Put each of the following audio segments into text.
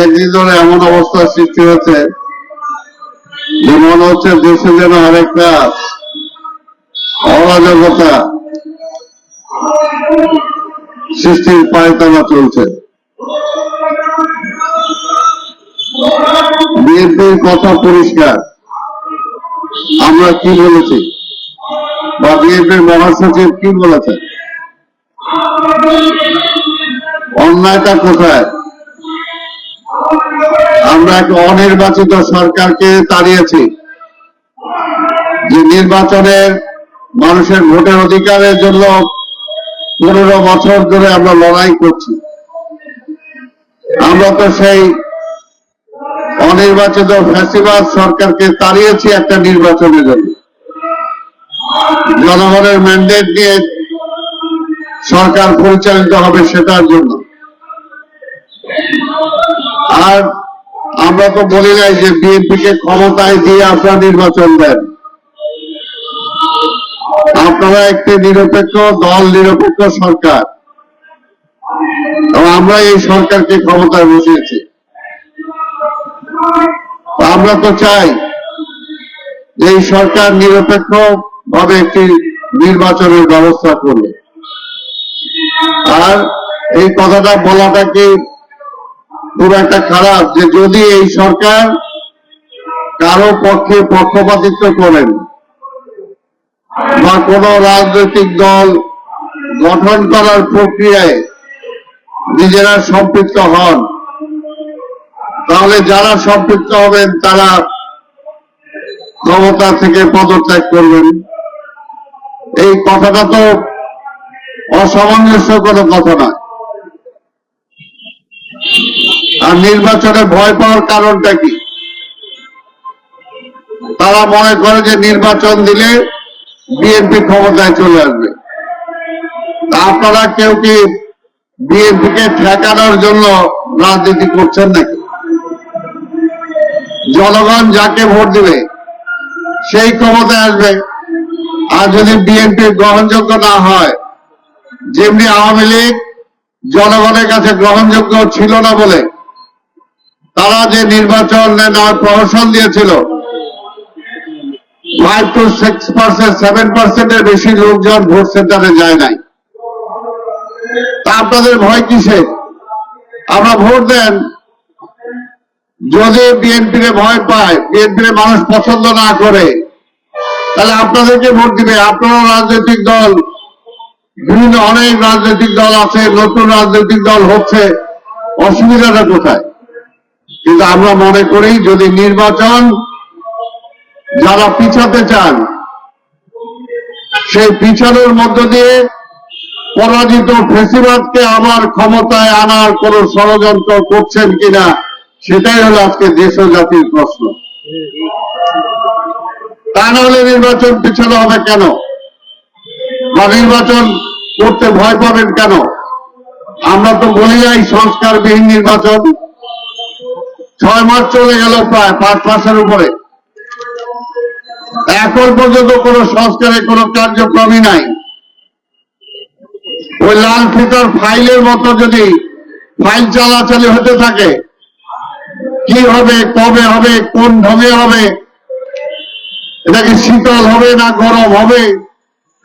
একদিন ধরে এমন অবস্থা সৃষ্টি হয়েছে যে মনে হচ্ছে দেশে যেন আরেকটা অরাজকতা সৃষ্টির পায়তারা চলছে। বিএনপির কথা পরিষ্কার, আমরা কি বলেছি বা বিএনপির মহাসচিব কি বলেছেন, অন্যায়টা কোথায়? আমরা এক অনির্বাচিত সরকারকে তাড়িয়েছি, যে নির্বাচনের মানুষের ভোটের অধিকারের জন্য 15 বছর ধরে আমরা লড়াই করছি। আমরা তো সেই অনির্বাচিত ফ্যাসিবাদ সরকারকে তাড়িয়েছি একটা নির্বাচনের জন্য। জনগণের ম্যান্ডেট নিয়ে সরকার পরিচালিত হবে সেটার জন্য। আর আমরা তো বলি নাই যে বিএনপিকে ক্ষমতায় দিয়ে আপনারা নির্বাচন দেন। আপনারা একটি নিরপেক্ষ দল, নিরপেক্ষ সরকার, আমরা এই সরকারকে ক্ষমতায় বসিয়েছি। আমরা তো চাই এই সরকার নিরপেক্ষ ভাবে একটি নির্বাচনের ব্যবস্থা করবে। আর এই কথাটা বলাটা কি খুব একটা খারাপ যে যদি এই সরকার কারো পক্ষে পক্ষপাতিত্ব করেন বা কোন রাজনৈতিক দল গঠন করার প্রক্রিয়ায় নিজেরা সম্পৃক্ত হন, তাহলে যারা সম্পৃক্ত হবেন তারা ক্ষমতা থেকে পদত্যাগ করবেন। এই কথাটা তো অসামঞ্জস্য কোনো কথা নয়। আর নির্বাচনে ভয় পাওয়ার কারণটা কি? তারা মনে করে যে নির্বাচন দিলে বিএনপি ক্ষমতায় চলে আসবে। আপনারা কেউ কি বিএনপিকে ঠেকানোর জন্য রাজনীতি করছেন নাকি? জনগণ যাকে ভোট দিবে সেই ক্ষমতায় আসবে। আর যদি বিএনপি গ্রহণযোগ্য না হয়, যেমনি আওয়ামী লীগ জনগণের কাছে গ্রহণযোগ্য ছিল না বলে তারা যে নির্বাচন নেওয়ার প্রহসন দিয়েছিল, 5 to 6%, 7% বেশি লোকজন ভোট সেন্টারে যায় নাই। তা আপনাদের ভয় কিসে? আমরা ভোট দেন। যদি বিএনপির ভয় পায়, বিএনপির মানুষ পছন্দ না করে, তাহলে আপনাদেরকে ভোট দিবে। আপনারা রাজনৈতিক দল, বিভিন্ন অনেক রাজনৈতিক দল আছে, নতুন রাজনৈতিক দল হচ্ছে, অসুবিধাটা কোথায়? কিন্তু আমরা মনে করি যদি নির্বাচন যারা পিছাতে চান, সেই পিছানোর মধ্য দিয়ে পরাজিত ফ্যাসিবাদকে আবার ক্ষমতায় আনার কোন ষড়যন্ত্র করছেন কিনা, সেটাই হলো আজকে দেশ ও জাতির প্রশ্ন। তা নাহলে নির্বাচন পিছানো হবে কেন, বা নির্বাচন করতে ভয় পাবেন কেন? আমরা তো বলি নাই সংস্কারবিহীন নির্বাচন। 6 মাস চলে গেল, প্রায় 5 মাসের উপরে, এখন পর্যন্ত কোন সংস্কারের কোন কার্যক্রমই নাই। ওই লাল ফিতার ফাইলের মতো যদি ফাইল চালাচালি হতে থাকে, কি হবে, কবে হবে, কোন ঢঙে হবে, এটা কি শীতল হবে না গরম হবে,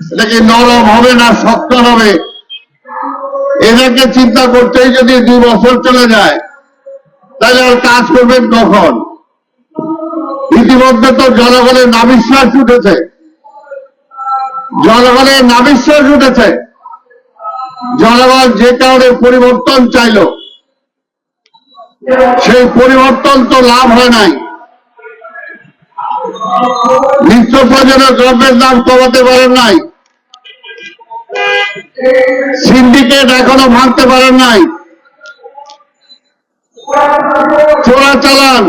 এটা কি নরম হবে না শক্ত হবে, এটাকে চিন্তা করতেই যদি 2 বছর চলে যায়, তাহলে আর কাজ করবেন কখন? ইতিমধ্যে তো জনগণের নাবিশ্বাস উঠেছে, জনগণের নাবিশ্বাস উঠেছে। জনগণ যে কারণে পরিবর্তন চাইল, সেই পরিবর্তন তো লাভ হয় নাই। নিত্য প্রয়োজনীয় দ্রব্যের দাম কমাতে পারেন নাই, সিন্ডিকেট এখনো ভাঙতে পারেন নাই, চোরাচালান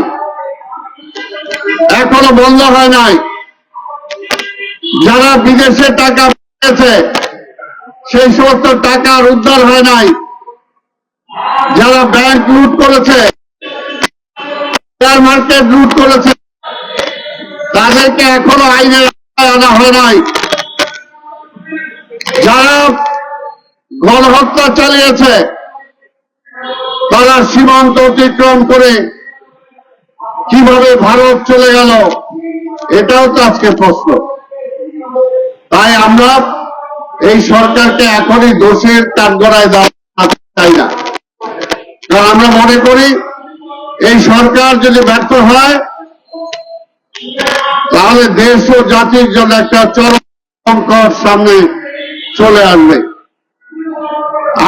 এখনো বন্ধ হয় নাই, যারা বিদেশে টাকা পেয়েছে সেই সমস্ত টাকার উদ্ধার হয় নাই, যারা ব্যাংক লুট করেছে, শেয়ার মার্কেট লুট করেছে, তাদেরকে এখনো আইনের আওতায় আনা হয় নাই, যারা গণহত্যা চালিয়েছে তারা সীমান্ত অতিক্রম করে কিভাবে ভারত চলে গেল, এটাও তো আজকে প্রশ্ন। তাই আমরা এই সরকারকে এখনই দোষের কাঠগড়ায় দেওয়া চাই না, কারণ আমরা মনে করি এই সরকার যদি ব্যর্থ হয় তাহলে দেশ ও জাতির জন্য একটা চরম সংকট সামনে চলে আসবে।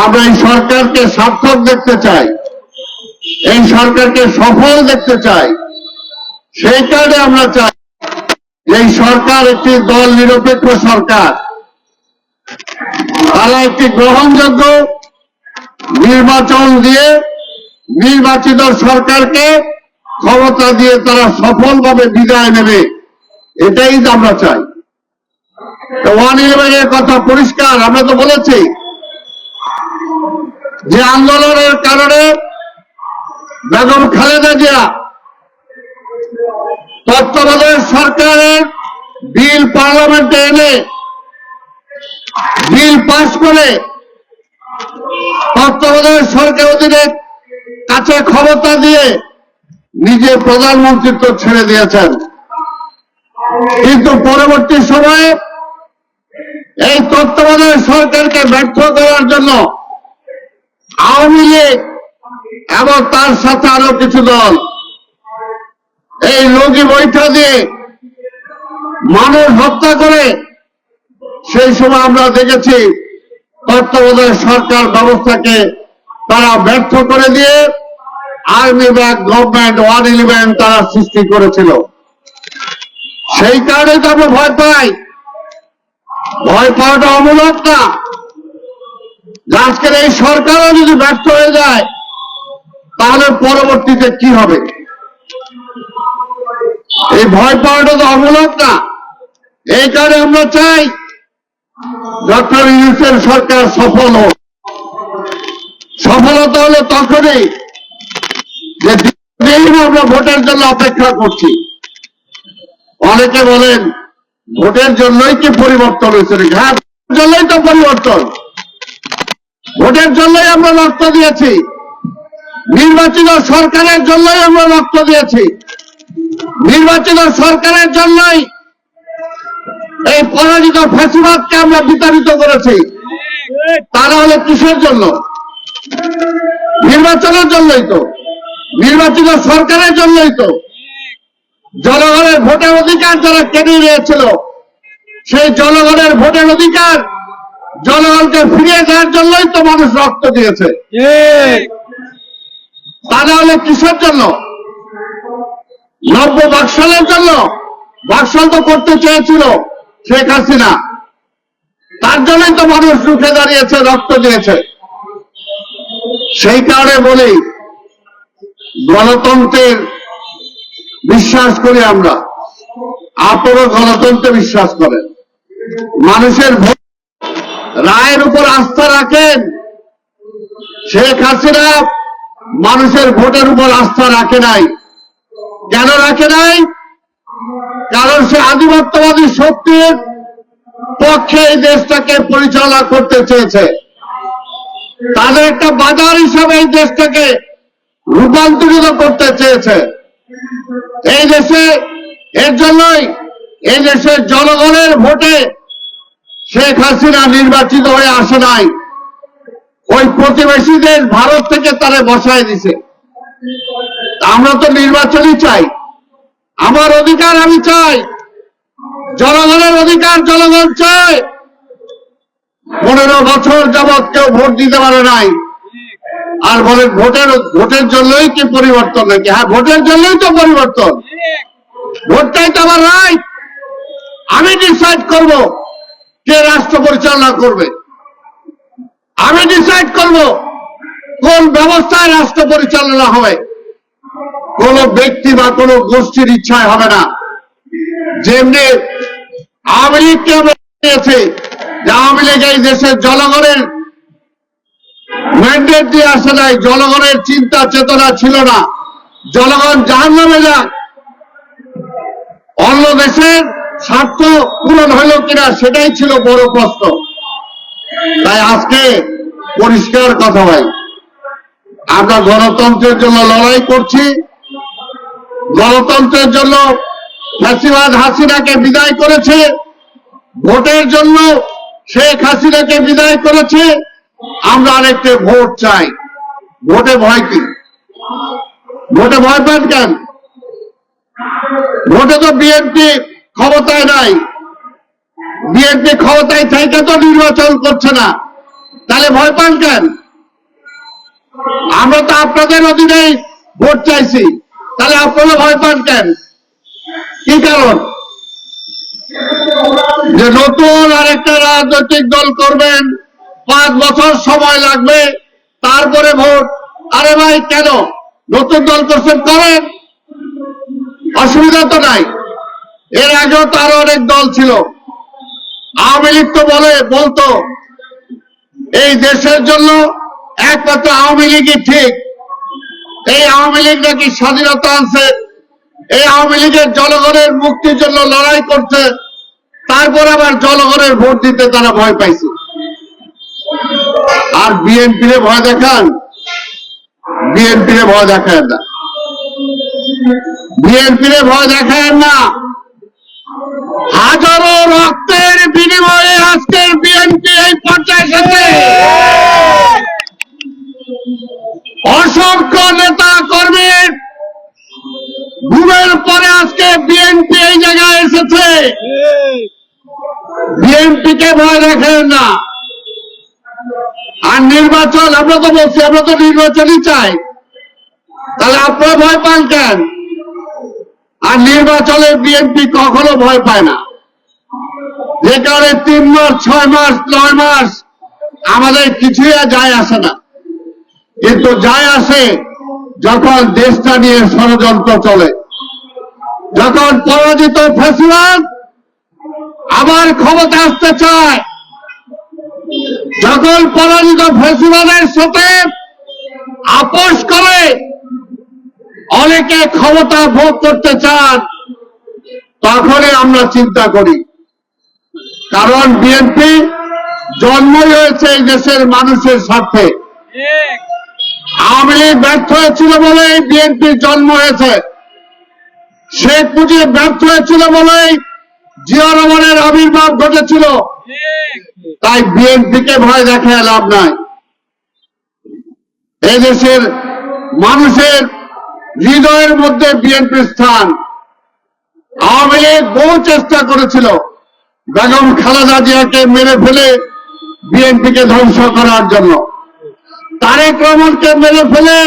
আমরা এই সরকারকে সার্থক দেখতে চাই, এই সরকারকে সফল দেখতে চাই। সেই কারণে আমরা চাই এই সরকার একটি দল নিরপেক্ষ সরকার, তারা একটি গ্রহণযোগ্য নির্বাচন দিয়ে নির্বাচিত সরকারকে ক্ষমতা দিয়ে তারা সফলভাবে বিদায় নেবে, এটাই আমরা চাই। 111 এর কথা পরিষ্কার, আমরা তো বলেছি যে আন্দোলনের কারণে বেগম খালেদা জিয়া তত্ত্বাবধায়ক সরকারের বিল পার্লামেন্টে এনে বিল পাস করে তত্ত্বাবধায়ক সরকার অধীনে কাছে ক্ষমতা দিয়ে নিজে প্রধানমন্ত্রিত্ব ছেড়ে দিয়েছেন। কিন্তু পরবর্তী সময়ে এই তত্ত্বাবধায়ক সরকারকে ব্যর্থ করার জন্য আওয়ামী লীগ এবং তার সাথে আরো কিছু দল এই লগি বৈঠা দিয়ে মানুষ হত্যা করে, সেই সময় আমরা দেখেছি তত্ত্বাবধায়ক সরকার ব্যবস্থাকে তারা ব্যর্থ করে দিয়ে আর্মি ব্যাক গভর্নমেন্ট 111 তারা সৃষ্টি করেছিল। সেই কারণে তো আমরা ভয় পাই। ভয় পাওয়াটা অমূলক না। আজকের এই সরকারও যদি ব্যর্থ হয়ে যায় তাহলে পরবর্তীতে কি হবে? এই ভয় পাওয়াটা তো অমূলক না। এই কারণে আমরা চাই ডক্টর ইউনূসের সরকার সফল হোক। সফলতা হলে তখনই যে দীর্ঘদিন আমরা ভোটের জন্য অপেক্ষা করছি। অনেকে বলেন ভোটের জন্যই কি পরিবর্তন হয়েছে? হ্যাঁ, ভোটের জন্যই তো পরিবর্তন। ভোটের জন্যই আমরা রক্ত দিয়েছি, নির্বাচিত সরকারের জন্যই আমরা রক্ত দিয়েছি, নির্বাচিত সরকারের জন্যই এই পরাজিত ফ্যাসিবাদকে আমরা বিতাড়িত করেছি। তারা হলে কিসের জন্য? নির্বাচনের জন্যই তো, নির্বাচিত সরকারের জন্যই তো। জনগণের ভোটের অধিকার যারা কেড়ে নিয়েছিল, সেই জনগণের ভোটের অধিকার জনগণকে ফিরিয়ে দেওয়ার জন্যই তো মানুষ রক্ত দিয়েছে। তা না হলে কিসের জন্য? 90 বাকশালের জন্য? বাকশাল তো করতে চেয়েছিল শেখ হাসিনা, তার জন্যই তো মানুষ রুখে দাঁড়িয়েছে, রক্ত দিয়েছে। সেই কারণে বলি গণতন্ত্রের বিশ্বাস করি আমরা। আপনারা গণতন্ত্রে বিশ্বাস করেন, মানুষের ভোট রায়ের উপর আস্থা রাখেন। শেখ হাসিনা মানুষের ভোটের উপর আস্থা রাখে নাই। কেন রাখে নাই? কারণ সে আধিপত্যবাদী শক্তির পক্ষে এই দেশটাকে পরিচালনা করতে চেয়েছে। তাদের একটা বাজার হিসাবে এই দেশটাকে রূপান্তরিত করতে চেয়েছে। এই দেশে এর জন্যই এই দেশের জনগণের ভোটে শেখ হাসিনা নির্বাচিত হয়ে আসে নাই, ওই প্রতিবেশী দেশ ভারত থেকে তারা বসায় দিছে। আমরা তো নির্বাচনই চাই, আমার অধিকার আমি চাই, জনগণের অধিকার জনগণ চায়। 15 বছর যাবৎ কেউ ভোট দিতে পারে নাই, আর বলে ভোটের জন্যই কি পরিবর্তন নাকি? হ্যাঁ, ভোটের জন্যই তো পরিবর্তন। ভোটটাই তো আমার রাইট। আমি ডিসাইড করব কে রাষ্ট্র পরিচালনা করবে, আমি ডিসাইড করব কোন ব্যবস্থায় রাষ্ট্র পরিচালনা হবে। কোন ব্যক্তি বা কোন গোষ্ঠীর ইচ্ছায় হবে না। যেমনি আওয়ামী লীগকে আমরা দিয়েছি, যে আওয়ামী লীগ এই দেশের জনগণের ম্যান্ডেট দিয়ে আসে নাই, জনগণের চিন্তা চেতনা ছিল না। জনগণ জাহান্নামে যাক, অন্য দেশের স্বার্থ পূরণ হইল কিনা সেটাই ছিল বড় প্রশ্ন। তাই আজকে পরিষ্কার কথা ভাই, আমরা গণতন্ত্রের জন্য লড়াই করছি, গণতন্ত্রের জন্য ফ্যাসিবাদ হাসিনাকে বিদায় করেছে, ভোটের জন্য শেখ হাসিনাকে বিদায় করেছে। আমরা আরেকটা ভোট চাই। ভোটে ভয় কি? ভোটে ভয় পান কেন? ভোটে তো বিএনপি ক্ষমতায় নাই, বিএনপি ক্ষমতায় থেকে তো নির্বাচন করছে না, তাহলে ভয় পান কেন? আমরা তো আপনাদের অধীনেই ভোট চাইছি, তাহলে আপনারা ভয় পান কেন? কি কারণ? যে নতুন আরেকটা রাজনৈতিক দল করবেন, 5 বছর সময় লাগবে, তারপরে ভোট। আরে ভাই, কেন নতুন দল করছেন? করেন, অসুবিধা তো নাই। এর আগেও তো আরো অনেক দল ছিল। আওয়ামী লীগ তো বলতো এই দেশের জন্য একমাত্র আওয়ামী লীগই ঠিক। এই আওয়ামী লীগ নাকি স্বাধীনতা আনছে, এই আওয়ামী লীগের জনগণের মুক্তির জন্য লড়াই করছে, তারপর আবার জনগণের ভোট দিতে তারা ভয় পাইছে। আর বিএনপিরে ভয় দেখান? বিএনপিরে ভয় দেখায় না, বিএনপিরে ভয় দেখায় না। হাজারো রক্তের বিনিময়ে আজকের বিএনপি এই পর্যায়ে এসেছে। অসংখ্য নেতা কর্মীর ঘুমের পরে আজকে বিএনপি এই জায়গায় এসেছে। বিএনপিকে ভয় দেখেন না। আর নির্বাচন, আমরা তো বলছি আমরা তো নির্বাচনই চাই, তাহলে আপনারা ভয় পান কেন? আর নির্বাচনে বিএনপি কখনো ভয় পায় না। যে কারণে 3 মাস, 6 মাস, 9 মাস আমাদের কিছুই যায় আসে না, কিন্তু যায় আসে যখন দেশটা নিয়ে ষড়যন্ত্র চলে, যখন পরাজিত ফ্যাসিবাদ আবার ক্ষমতা আসতে চায়, যখন পরাজিত ফ্যাসিবাদের সাথে আপোষ করে অনেকে ক্ষমতা ভোগ করতে চান, তখনই আমরা চিন্তা করি। কারণ বিএনপি জন্মই হয়েছে এই দেশের মানুষের স্বার্থে। আওয়ামী লীগ ব্যর্থ হয়েছিল বলেই বিএনপির জন্ম হয়েছে, শেখ মুজিব ব্যর্থ হয়েছিল বলেই জিয়া রহমানের আবির্ভাব ঘটেছিল। তাই বিএনপিকে ভয় দেখায় লাভ নাই। এই দেশের মানুষের হৃদয়ের মধ্যে বিএনপির স্থান। আওয়ামী লীগ বহু চেষ্টা করেছিল বেগম খালেদা জিয়াকে মেরে ফেলে বিএনপিকে ধ্বংস করার জন্য, তারেক রহমানকে মেরে ফেলে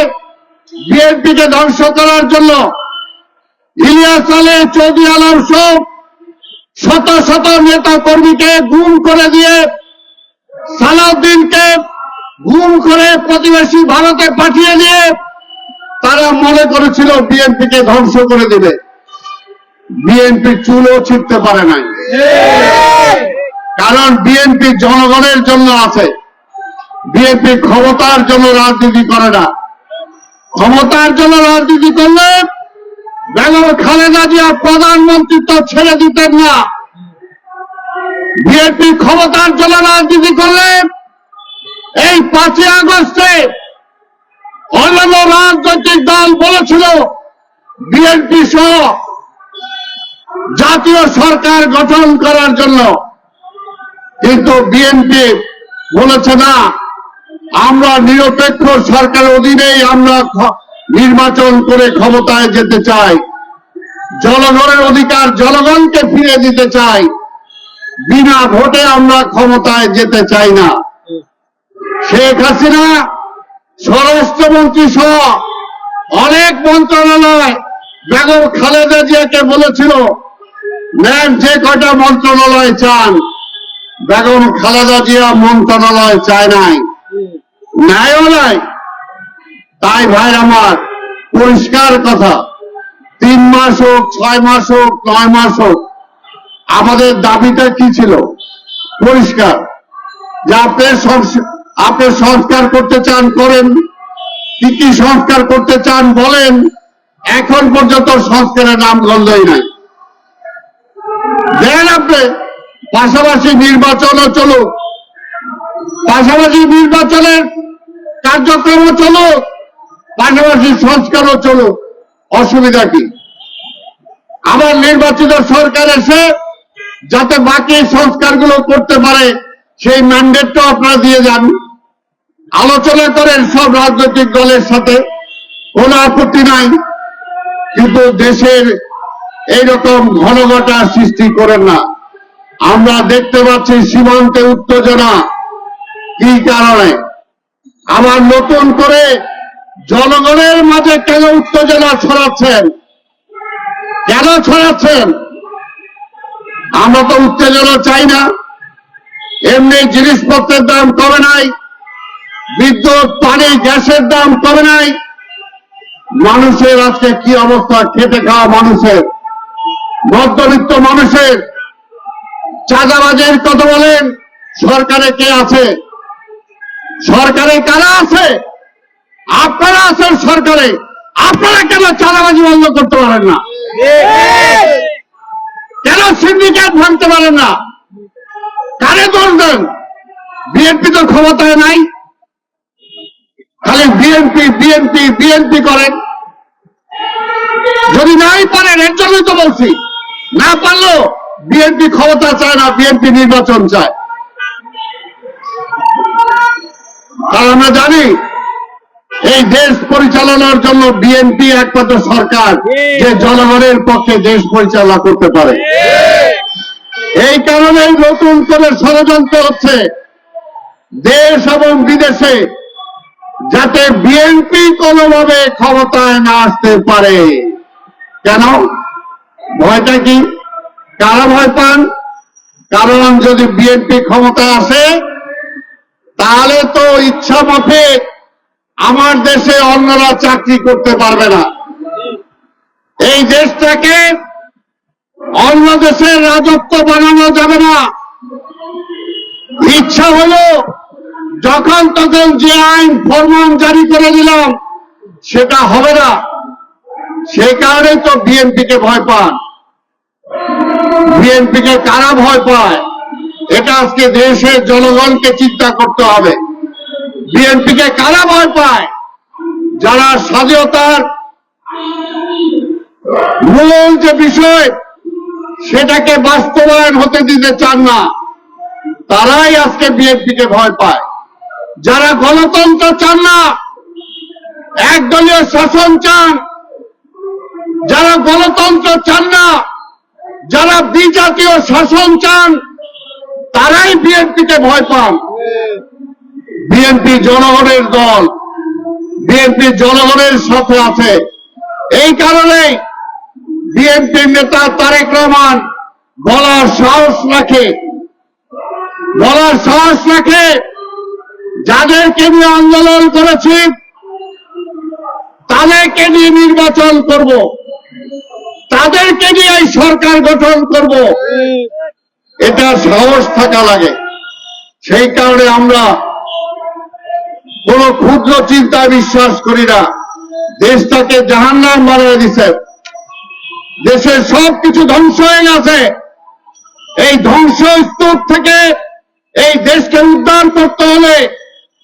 বিএনপিকে ধ্বংস করার জন্য, ইলিয়াস আলী, চৌধুরী আলম সহ শত শত নেতা কর্মীকে গুম করে দিয়ে, সালাউদ্দিনকে গুম করে প্রতিবেশী ভারতে পাঠিয়ে দিয়ে তারা মনে করেছিল বিএনপিকে ধ্বংস করে দেবে। বিএনপি চুলও ছিঁড়তে পারে নাই, কারণ বিএনপি জনগণের জন্য আছে। বিএনপি ক্ষমতার জন্য রাজনীতি করে না। ক্ষমতার জন্য রাজনীতি করলে বেগম খালেদা জিয়া প্রধানমন্ত্রিত্ব ছেড়ে দিতেন না। বিএনপি ক্ষমতার জন্য রাজনীতি করলে এই 5ই আগস্টে অন্যান্য রাজনৈতিক দল বলেছিল বিএনপি সহ জাতীয় সরকার গঠন করার জন্য, কিন্তু বিএনপি বলেছে না, আমরা নিরপেক্ষ সরকারের অধীনেই আমরা নির্বাচন করে ক্ষমতায় যেতে চাই, জনগণের অধিকার জনগণকে ফিরে দিতে চাই, বিনা ভোটে আমরা ক্ষমতায় যেতে চাই না। শেখ হাসিনা স্বরাষ্ট্রমন্ত্রী সহ অনেক মন্ত্রণালয় বেগম খালেদা জিয়াকে বলেছিল ম্যাম যে কয়টা মন্ত্রণালয় চান। বেগম খালেদা জিয়া মন্ত্রণালয় চায় নাই, ন্যায়ও নাই। তাই ভাই আমার পরিষ্কার কথা, 3 মাস হোক, 6 মাস হোক, 9 মাস হোক, আমাদের দাবিটা কি ছিল? পরিষ্কার, যে আপনি সংস্কার করতে চান করেন, কি কি সংস্কার করতে চান বলেন। এখন পর্যন্ত সংস্কারের নাম গন্ধই নাই। দেন আপনি পাশাপাশি নির্বাচনও চলুক, পাশাপাশি নির্বাচনের কার্যক্রমও চলুক, পাশাপাশি সংস্কারও চলুক, অসুবিধা কি? আবার নির্বাচিত সরকার এসে যাতে বাকি সংস্কারগুলো করতে পারে সেই ম্যান্ডেটটা আপনারা দিয়ে যান, আলোচনা করেন সব রাজনৈতিক দলের সাথে, কোনো আপত্তি নাই। কিন্তু দেশের এইরকম ঘনঘটা সৃষ্টি করেন না। আমরা দেখতে পাচ্ছি সীমান্তে উত্তেজনা, কি কারণে? আবার নতুন করে জনগণের মাঝে কেন উত্তেজনা ছড়াচ্ছেন? কেন ছড়াচ্ছেন? আমরা তো উত্তেজনা চাই না। এমনি জিনিসপত্রের দাম কমে নাই, বিদ্যুৎ, পানি, গ্যাসের দাম কমে নাই। মানুষের আজকে কি অবস্থা? খেটে খাওয়া মানুষের, মধ্যবিত্ত মানুষের। চাঁদাবাজের কথা বলেন, সরকারে কে আছে? সরকারে কারা আছে? আপনারা আছেন সরকারে। আপনারা কেন চাঁদাবাজি বন্ধ করতে পারেন না? কেন সিন্ডিকেট ভাঙতে পারেন না? কারে দোষ দেন? বিএনপি তো ক্ষমতায় নাই, খালি বিএনপি বিএনপি বিএনপি করেন। যদি নাই পারেন, এর জন্যই তো বলছি, না পারলেও বিএনপি ক্ষমতা চায় না, বিএনপি নির্বাচন চায়। কারণ আমরা জানি এই দেশ পরিচালনার জন্য বিএনপি একমাত্র সরকার যে জনগণের পক্ষে দেশ পরিচালনা করতে পারে। এই কারণে নতুন করে ষড়যন্ত্র হচ্ছে দেশ এবং বিদেশে, যাতে বিএনপি কোনোভাবে ক্ষমতায় না আসতে পারে। কেন? ভয়টা কি? কারা ভয় পান? কারণ যদি বিএনপি ক্ষমতায় আসে তাহলে তো ইচ্ছা মাফিক আমার দেশে অন্যরা চাকরি করতে পারবে না। এই দেশটাকে অন্য দেশের রাজত্ব বানানো যাবে না। ইচ্ছা হলো যখন তখন যে আইন ফরমান জারি করে দিলাম, সেটা হবে না। সেই কারণে তো বিএনপিকে ভয় পান। বিএনপিকে কারা ভয় পায় এটা আজকে দেশের জনগণকে চিন্তা করতে হবে। বিএনপিকে কারা ভয় পায়? যারা স্বাধীনতার মূল যে বিষয় সেটাকে বাস্তবায়ন হতে দিতে চান না, তারাই আজকে বিএনপিকে ভয় পায়। যারা গণতন্ত্র চান না, একদলীয় শাসন চান, যারা গণতন্ত্র চান না, যারা বিজাতীয় শাসন চান, তারাই বিএনপিকে ভয় পান। বিএনপি জনগণের দল, বিএনপি জনগণের সাথে আছে। এই কারণে বিএনপির নেতা তারেক রহমান বলার সাহস রাখে যাদেরকে নিয়ে আন্দোলন করেছি তাদেরকে নিয়ে নির্বাচন করব, তাদেরকে নিয়ে এই সরকার গঠন করব। এটা সাহস থাকা লাগে। সেই কারণে আমরা কোন ক্ষুদ্র চিন্তায় বিশ্বাস করি না। দেশটাকে জাহান্নাম বানিয়ে দিছে, দেশের সবকিছু ধ্বংস হয়ে গেছে। এই ধ্বংস স্তূপ থেকে এই দেশকে উদ্ধার করতে হলে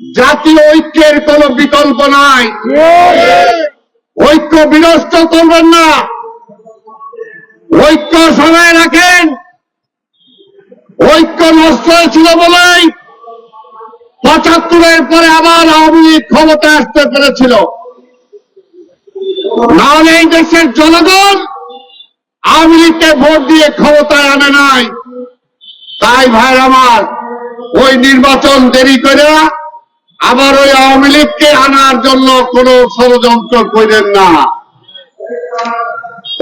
জাতীয় ঐক্যের কোন বিকল্প নাই। ঐক্য বিনষ্ট করবেন না, ঐক্য সবাই রাখেন। ঐক্য নষ্ট হয়েছিল বলেই ৭৫-এর পরে আবার আওয়ামী লীগ ক্ষমতায় আসতে পেরেছিল। নাহলে এই দেশের জনগণ আওয়ামী লীগকে ভোট দিয়ে ক্ষমতায় আনে নাই। তাই ভাইর আমার, ওই নির্বাচন দেরি করে আবার ওই আওয়ামী লীগকে আনার জন্য কোন ষড়যন্ত্র করেন না।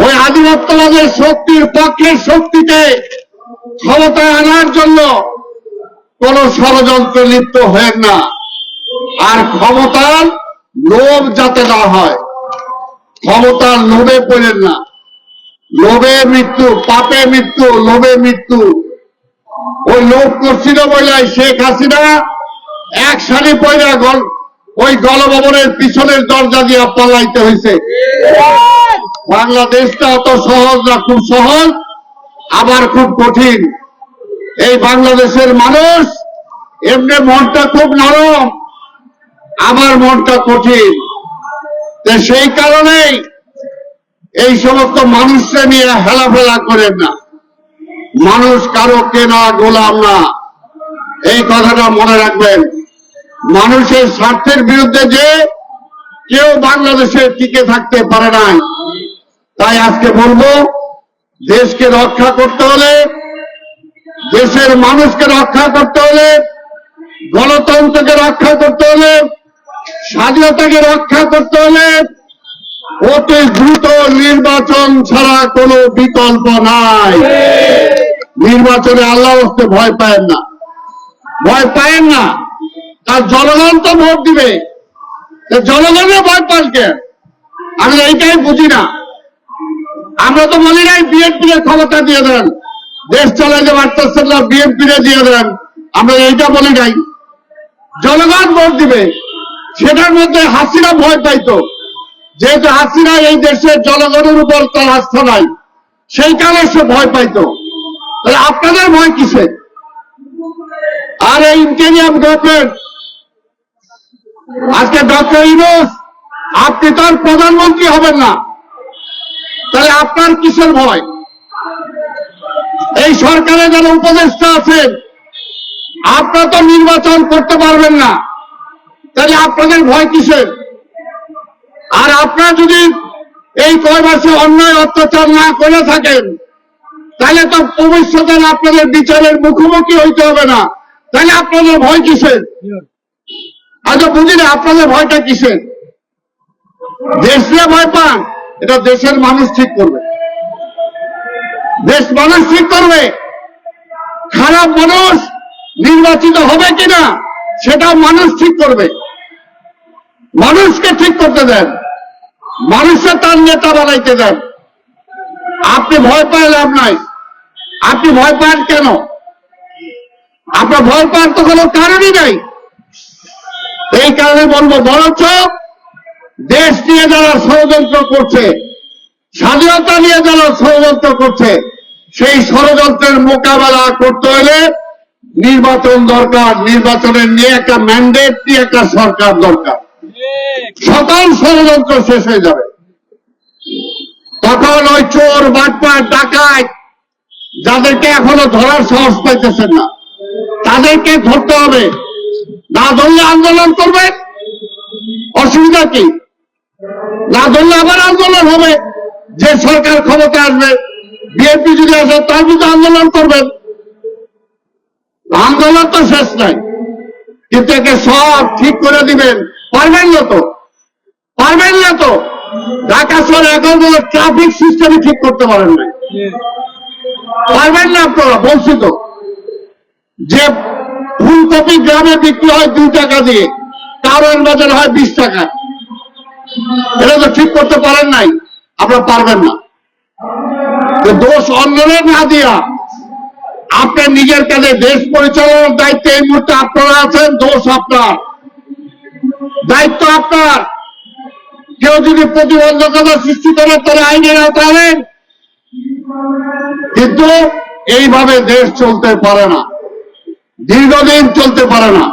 ওই আধিপত্যবাদের শক্তির পক্ষের শক্তিকে ক্ষমতায় আনার জন্য কোন ষড়যন্ত্রে লিপ্ত হয়েন না। আর ক্ষমতার লোভ যাতে না হয়, ক্ষমতার লোভে পড়েন না। লোভে মৃত্যু, পাপে মৃত্যু, লোভে মৃত্যু। ওই লোভ করছিল বলে শেখ হাসিনা এক শাড়ি পয়লা ওই গণভবনের পিছনের দরজা দিয়ে পালাইতে হয়েছে। বাংলাদেশটা অত সহজ না, খুব সহজ আবার খুব কঠিন। এই বাংলাদেশের মানুষ এমনি মনটা খুব নরম, আবার মনটা কঠিন। সেই কারণেই এই সমস্ত মানুষকে নিয়ে হেলাফেলা করেন না। মানুষ কারো কেনা গোলাম না, এই কথাটা মনে রাখবেন। মানুষের স্বার্থের বিরুদ্ধে যে কেউ বাংলাদেশে টিকে থাকতে পারে না। তাই আজকে বলবো, দেশকে রক্ষা করতে হলে, দেশের মানুষকে রক্ষা করতে হলে, গণতন্ত্রকে রক্ষা করতে হলে, স্বাধীনতাকে রক্ষা করতে হলে অতি দ্রুত নির্বাচন ছাড়া কোনো বিকল্প নাই। নির্বাচনে আল্লাহ হস্তে ভয় পায়েন না, ভয় পায়েন না। তার জনগণ তো ভোট দিবে, জনগণের ভয় পান কে? আমি এইটাই বুঝি না। আমরা তো বলি নাই বিএনপি কে ক্ষমতা দিয়ে দেন, দেশ চালাইতে পারতেছেন না, বিএনপি রে দিয়ে দেন। আমরা এইটা বলি নাই। জনগণ ভোট দিবে, সেটার মধ্যে হাসিনা ভয় পাইতো, যেহেতু হাসিনা এই দেশের জনগণের উপর তার আস্থা নাই, সেই কারণে সে ভয় পাইতো। তাহলে আপনাদের ভয় কিসে? আর এই ইন্টেরিয়াম গভর্নমেন্ট, আজকে ডক্টর ইউনূস আপনি তো আর প্রধানমন্ত্রী হবেন না, তাহলে আপনার কিসের ভয়? এই সরকারে যারা উপদেষ্টা আছেন, আপনারা তো নির্বাচন করতে পারবেন না, তাহলে আপনাদের ভয় কিসের? আর আপনারা যদি এই কয় মাসে অন্যায় অত্যাচার না করে থাকেন, তাহলে তো ভবিষ্যতে আপনাদের বিচারের মুখোমুখি হইতে হবে না, তাহলে আপনাদের ভয় কিসের? আচ্ছা বুঝি না, আপনাদের ভয়টা কিসের? দেশ নিয়ে ভয় পান, এটা দেশের মানুষ ঠিক করবে, দেশ মানুষ ঠিক করবে। খারাপ মানুষ নির্বাচিত হবে কিনা সেটা মানুষ ঠিক করবে। মানুষকে ঠিক করতে দেন, মানুষকে তার নেতা বানাইতে দেন। আপনি ভয় পায় লাভ নাই। আপনি ভয় পান কেন? আপনার ভয় পাওয়ার তো কোনো কারণই নাই। এই কারণে বলবো, বরঞ্চ দেশ নিয়ে যারা ষড়যন্ত্র করছে, স্বাধীনতা নিয়ে যারা ষড়যন্ত্র করছে, সেই ষড়যন্ত্রের মোকাবেলা করতে হলে নির্বাচন দরকার। নির্বাচনের নিয়ে একটা ম্যান্ডেট নিয়ে একটা সরকার দরকার। সকল ষড়যন্ত্র শেষ হয়ে যাবে। তখন ওই চোর, বাটপার, ডাকাত যাদেরকে এখনো ধরার সাহস পাইতেছেন না, তাদেরকে ধরতে হবে। না ধরলে আন্দোলন করবে, অসুবিধা কি? না ধরলে আবার আন্দোলন হবে। যে সরকার ক্ষমতা আসবে, বিএনপি যদি আসে, তার বিরুদ্ধে আন্দোলন করবেন। আন্দোলন তো শেষ নাই, কিন্তু একে সব ঠিক করে দিবেন পারবেন না তো? পারবেন না তো? ঢাকা শহরে এখন ট্রাফিক সিস্টেমই ঠিক করতে পারেন না, পারবেন না আপনারা। বলছি তো, যে ফুলকপি গ্রামে বিক্রি হয় 2 টাকা দিয়ে, কারণ বাজার হয় 20 টাকা। এটা তো ঠিক করতে পারেন নাই, আপনারা পারবেন না। দোষ অন্যরা না দিয়া আপনার নিজের কাছে দেশ পরিচালনার দায়িত্বে এই মুহূর্তে আপনারা আছেন। দোষ আপনার, দায়িত্ব আপনার। কেউ যদি প্রতিবন্ধকতা সৃষ্টি করে, তাহলে আইনের আওতায় আনেন। কিন্তু এইভাবে দেশ চলতে পারে না, দীর্ঘদিন চলতে পারে না।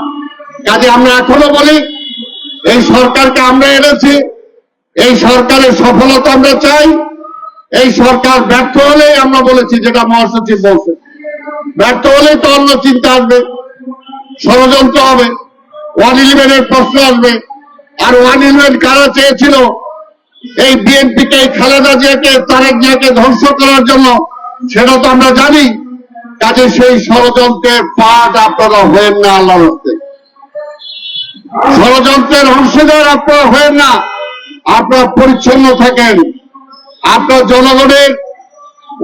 কাজে আমরা এখনো বলি, এই সরকারকে আমরা এনেছি, এই সরকারের সফলতা আমরা চাই। এই সরকার ব্যর্থ হলেই, আমরা বলেছি, যেটা মহাসচিব বলছে, ব্যর্থ হলেই তো অন্য চিন্তা আসবে, ষড়যন্ত্র হবে, 111-এর প্রশ্ন আসবে। আর 111 কারা চেয়েছিল? এই বিএনপিকে, খালেদা জিয়াকে, তারেক জিয়াকে ধ্বংস করার জন্য, সেটা তো আমরা জানি। কাজে সেই ষড়যন্ত্রের পাঠ আপনারা হয়েন না। আল্লাহর হস্তে ষড়যন্ত্রের অংশীদার আপনারা হয়েন না। আপনারা পরিচ্ছন্ন থাকেন। আপনার জনগণের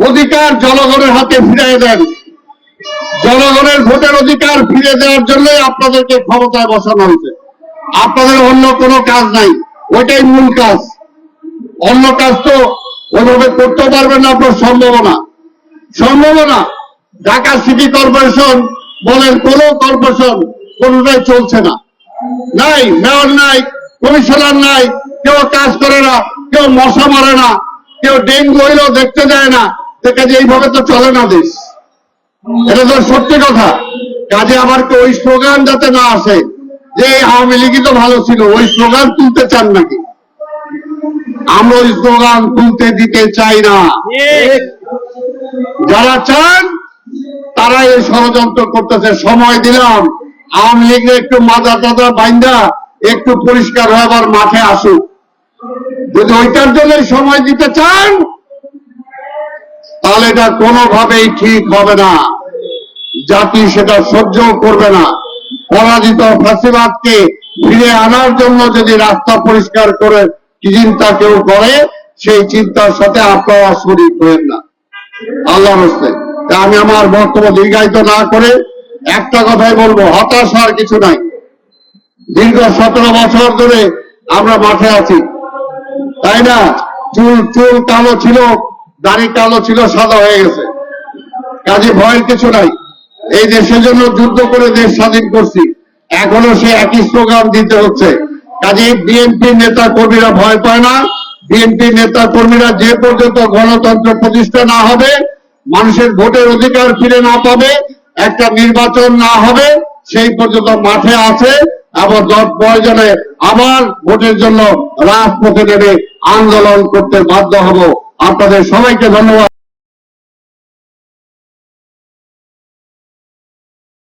অধিকার জনগণের হাতে ফিরিয়ে দেন। জনগণের ভোটের অধিকার ফিরে দেওয়ার জন্যই আপনাদেরকে ক্ষমতায় বসানো হয়েছে। আপনাদের অন্য কোনো কাজ নাই, ওইটাই মূল কাজ। অন্য কাজ তো ওইভাবে করতে পারবেন না, আপনার সম্ভাবনা। ঢাকা সিটি কর্পোরেশন বলেন, কোন কর্পোরেশন কোনটাই চলছে না, নাই মেয়র নাই, কমিশনার নাই, কেউ কাজ করে না, কেউ মশা মারে না, কেউ ডেঙ্গু হইলেও দেখতে যায় না। কাজে এইভাবে তো চলে না দেশ, এটা তো সত্যি কথা। কাজে আবার তো ওই স্লোগান যাতে না আসে যে আওয়ামী লীগই তো ভালো ছিল, ওই স্লোগান তুলতে চান নাকি? আমরা ওই স্লোগান তুলতে দিতে চাই না। যারা চান তারা এই ষড়যন্ত্র করতেছে। সময় দিলাম, আওয়ামী লীগের একটু মাজা টাজা বাইন্দা একটু পরিষ্কার হয়ে আবার মাঠে আসুক। যদি ওইটার জন্য সময় দিতে চান তাহলে এটা কোনোভাবেই ঠিক হবে না। জাতি সেটা সহ্য করবে না। পরাজিত ফ্যাসিবাদকে ফিরে আনার জন্য যদি রাস্তা পরিষ্কার করে কি চিন্তা কেউ করে, সেই চিন্তার সাথে আপনারা শরীক হবেন না, আল্লাহর হস্তে। আমি আমার বক্তব্য দীর্ঘায়িত না করে একটা কথাই বলবো, হতাশার কিছু নাই। দীর্ঘ 17 বছর ধরে আমরা মাঠে আছি, তাই না? চুল কালো ছিল, দাড়ি কালো ছিল, সাদা হয়ে গেছে। কাজে ভয়ের কিছু নাই। এই দেশের জন্য যুদ্ধ করে দেশ স্বাধীন করছি, এখনো সে একই স্লোগান দিতে হচ্ছে। কাজে বিএনপি নেতা কর্মীরা ভয় পায় না। বিএনপি নেতা কর্মীরা যে পর্যন্ত গণতন্ত্র প্রতিষ্ঠা না হবে, মানুষের ভোটের অধিকার ফিরে না পাবে, একটা নির্বাচন না হবে, সেই পর্যন্ত মাঠে আছে। আবার প্রয়োজনে আবার ভোটের জন্য রাজপথে নেমে আন্দোলন করতে বাধ্য হব। আপনাদের সবাইকে ধন্যবাদ।